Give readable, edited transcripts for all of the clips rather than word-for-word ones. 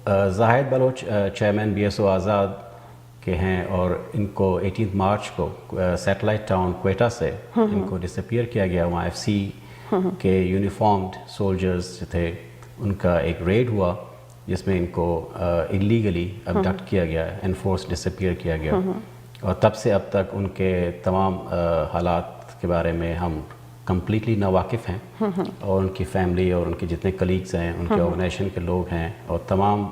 زاہد Baloch chairman BSO آزاد کے ہیں اور ان کو 18 مارچ کو سیٹلائٹ ٹاؤن کوئٹہ سے ان کو ڈسپیئر کیا گیا. وہاں FC کے یونیفارمڈ سولجرز جو تھے ان کا ایک ریڈ ہوا جس میں ان کو انلیگلی ابڈکٹ کیا گیا, انفورس ڈسپیئر کیا گیا, اور تب سے اب تک ان کے تمام حالات کے بارے میں ہم کمپلیٹلی ناواقف ہیں, اور ان کی فیملی اور ان کے جتنے کلیگز ہیں, ان کے آرگنائزیشن کے لوگ ہیں, اور تمام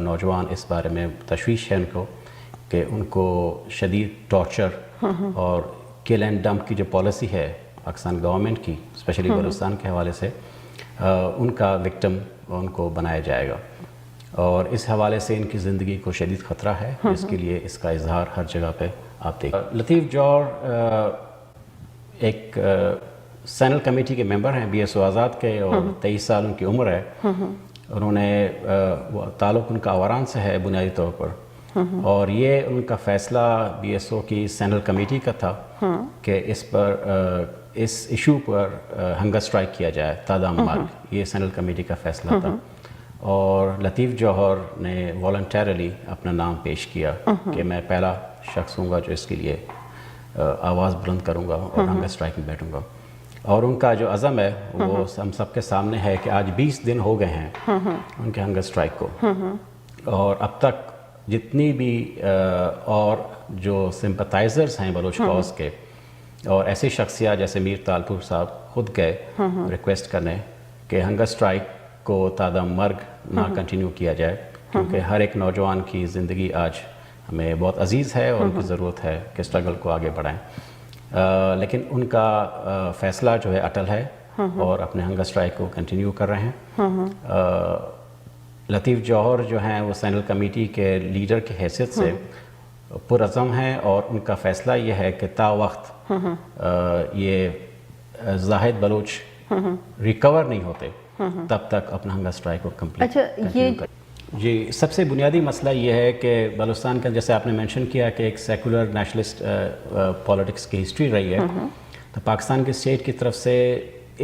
نوجوان اس بارے میں تشویش ہے ان کو کہ ان کو شدید ٹارچر اور کل اینڈ ڈمپ کی جو پالیسی ہے پاکستان گورنمنٹ کی, اسپیشلی بلوچستان کے حوالے سے, ان کا وکٹم ان کو بنایا جائے گا. اور اس حوالے سے ان کی زندگی کو شدید خطرہ ہے, جس کے لیے اس کا اظہار ہر جگہ پہ آپ دیکھیں. لطیف جوہر ایک سینل کمیٹی کے ممبر ہیں BSO آزاد کے, اور 23 سال ان کی عمر ہے. انہوں نے تعلق ان کا آوران سے ہے بنیادی طور پر, اور یہ ان کا فیصلہ BSO کی سینل کمیٹی کا تھا کہ اس ایشو پر ہنگر اسٹرائک کیا جائے, تادام مرگ, یہ سینل کمیٹی کا فیصلہ تھا. اور لطیف جوہر نے والنٹیرلی اپنا نام پیش کیا کہ میں پہلا شخص ہوں گا جو اس کے لیے آواز بلند کروں گا اور ہنگر اسٹرائک میں بیٹھوں گا. اور ان کا جو عزم ہے وہ ہم سب کے سامنے ہے کہ آج 20 دن ہو گئے ہیں ان کے ہنگر اسٹرائک کو, اور اب تک جتنی بھی اور جو سمپتائزرز ہیں بلوچ کاز کے, اور ایسی شخصیات جیسے میر تالپور صاحب خود گئے ریکویسٹ کرنے کہ ہنگر اسٹرائک کو تادم مرگ نہ کنٹینیو کیا جائے, کیونکہ ہر ایک نوجوان کی زندگی آج ہمیں بہت عزیز ہے اور ان کی ضرورت ہے کہ اسٹرگل کو آگے بڑھائیں. لیکن ان کا فیصلہ جو ہے اٹل ہے اور اپنے ہنگر اسٹرائک کو کنٹینیو کر رہے ہیں. لطیف جوہر جو ہیں وہ سینل کمیٹی کے لیڈر کی حیثیت سے پرعزم ہیں, اور ان کا فیصلہ یہ ہے کہ تا وقت یہ زاہد بلوچ ریکور نہیں ہوتے تب تک اپنا ہنگر اسٹرائک کو کمپلیٹ جی. سب سے بنیادی مسئلہ یہ ہے کہ بلوچستان کا, جیسے آپ نے مینشن کیا کہ ایک سیکولر نیشنلسٹ پولیٹکس کی ہسٹری رہی ہے, تو پاکستان کی اسٹیٹ کی طرف سے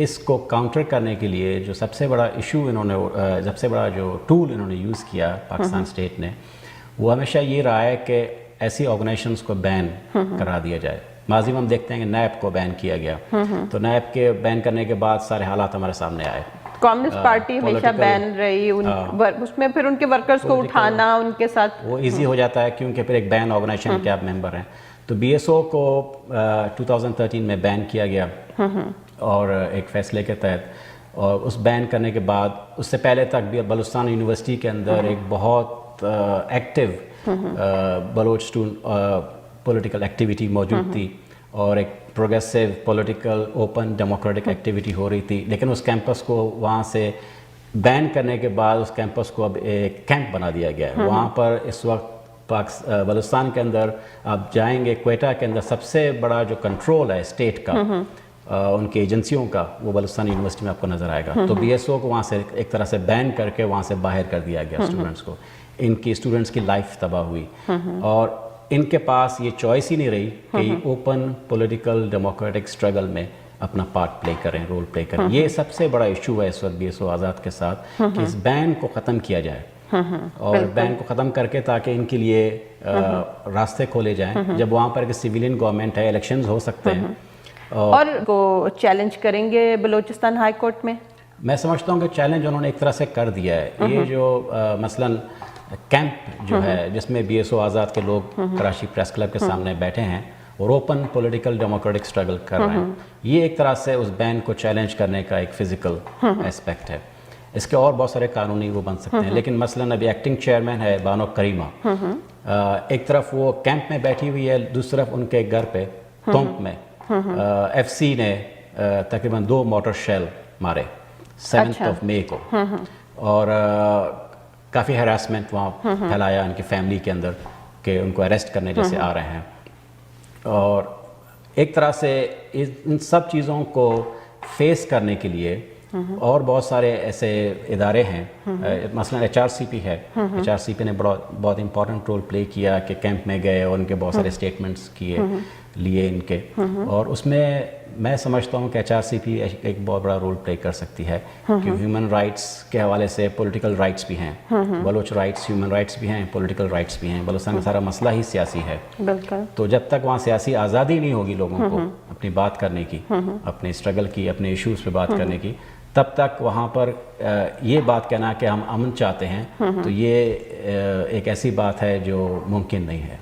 اس کو کاؤنٹر کرنے کے لیے جو سب سے بڑا ایشو انہوں نے, سب سے بڑا جو ٹول انہوں نے یوز کیا پاکستان اسٹیٹ نے, وہ ہمیشہ یہ رہا ہے کہ ایسی آرگنائزیشنز کو بین کرا دیا جائے. ماضی میں ہم دیکھتے ہیں کہ نیب کو بین کیا گیا, تو نیب کے بین کرنے کے بعد سارے حالات ہمارے سامنے آئے. کمیونسٹ پارٹی ہمیشہ بین رہی, اس میں پھر ان کے ورکرز کو اٹھانا ان کے ساتھ وہ ایزی ہو جاتا ہے, کیونکہ پھر ایک بین آرگنائزیشن کے آپ ممبر ہیں. تو BSO کو 2013 میں بین کیا گیا, اور ایک فیصلے کے تحت, اور اس بین کرنے کے بعد اس سے پہلے تک بھی بلوچستان یونیورسٹی کے اندر ایک بہت ایکٹیو بلوچ پولیٹیکل ایکٹیویٹی موجود تھی, اور ایک progressive political open democratic activity ہو رہی تھی. لیکن اس کیمپس کو وہاں سے بین کرنے کے بعد اس کیمپس کو اب ایک کیمپ بنا دیا گیا ہے. وہاں پر اس وقت بلوچستان کے اندر آپ جائیں گے, کوئٹہ کے اندر سب سے بڑا جو کنٹرول ہے اسٹیٹ کا ان کی ایجنسیوں کا, وہ بلوچستان یونیورسٹی میں آپ کو نظر آئے گا. تو BSO کو وہاں سے ایک طرح سے بین کر کے وہاں سے باہر کر دیا گیا اسٹوڈنٹس کو. ان کی اسٹوڈنٹس کی لائف تباہ ہوئی, اور ان کے پاس یہ چوائس ہی نہیں رہی کہ یہ اوپن پولیٹیکل ڈیموکریٹک اسٹرگل میں اپنا پارٹ پلے کریں, رول پلے کریں. یہ سب سے بڑا ایشو ہے اس وقت BSO آزاد کے ساتھ, کہ اس بین کو ختم کیا جائے, اور بین کو ختم کر کے تاکہ ان کے لیے راستے کھولے جائیں. جب وہاں پر ایک سویلین گورنمنٹ ہے, الیکشنز ہو سکتے ہیں, اور کو چیلنج کریں گے بلوچستان ہائی کورٹ میں. میں سمجھتا ہوں کہ چیلنج انہوں نے ایک طرح سے کر دیا ہے. یہ جو مثلاً کیمپ جو ہے جس میں BSO آزاد کے لوگ کراچی پریس کلب کے سامنے بیٹھے ہیں اور اوپن پولیٹیکل ڈیموکریٹک اسٹرگل کر رہے ہیں, یہ ایک طرح سے اس بین کو چیلنج کرنے کا ایک فزیکل ایسپیکٹ ہے. اس کے اور بہت سارے قانونی وہ بن سکتے ہیں, لیکن مثلاً ابھی ایکٹنگ چیئرمین ہے بانو کریمہ, ایک طرف وہ کیمپ میں بیٹھی ہوئی ہے, دوسری طرف ان کے گھر پہ تونک میں FC نے تقریباً 2 موٹر شیل مارے 7 مئی کو, اور کافی ہراسمنٹ وہاں پھیلایا ان کی فیملی کے اندر کہ ان کو اریسٹ کرنے جیسے آ رہے ہیں. اور ایک طرح سے ان سب چیزوں کو فیس کرنے کے لیے اور بہت سارے ایسے ادارے ہیں, مثلا HRCP ہے, HRCP نے بہت امپورٹنٹ رول پلے کیا کہ کیمپ میں گئے اور ان کے بہت سارے اسٹیٹمنٹس لیے ان کے, اور اس میں میں سمجھتا ہوں کہ HRCP ایک بہت بڑا رول پلے کر سکتی ہے، کہ ہیومن رائٹس کے حوالے سے پولیٹیکل رائٹس بھی ہیں، بلوچ رائٹس ہیومن رائٹس بھی ہیں، پولیٹیکل رائٹس بھی ہیں، بلوچستان کا سارا مسئلہ ہی سیاسی ہے۔ بالکل، تو جب تک وہاں سیاسی آزادی نہیں ہوگی لوگوں کو اپنی بات کرنے کی، اپنے اسٹرگل کی، اپنے ایشوز پہ بات کرنے کی، تب تک وہاں پر یہ بات کہنا کہ ہم امن چاہتے ہیں، تو یہ ایک ایسی بات ہے جو ممکن نہیں ہے۔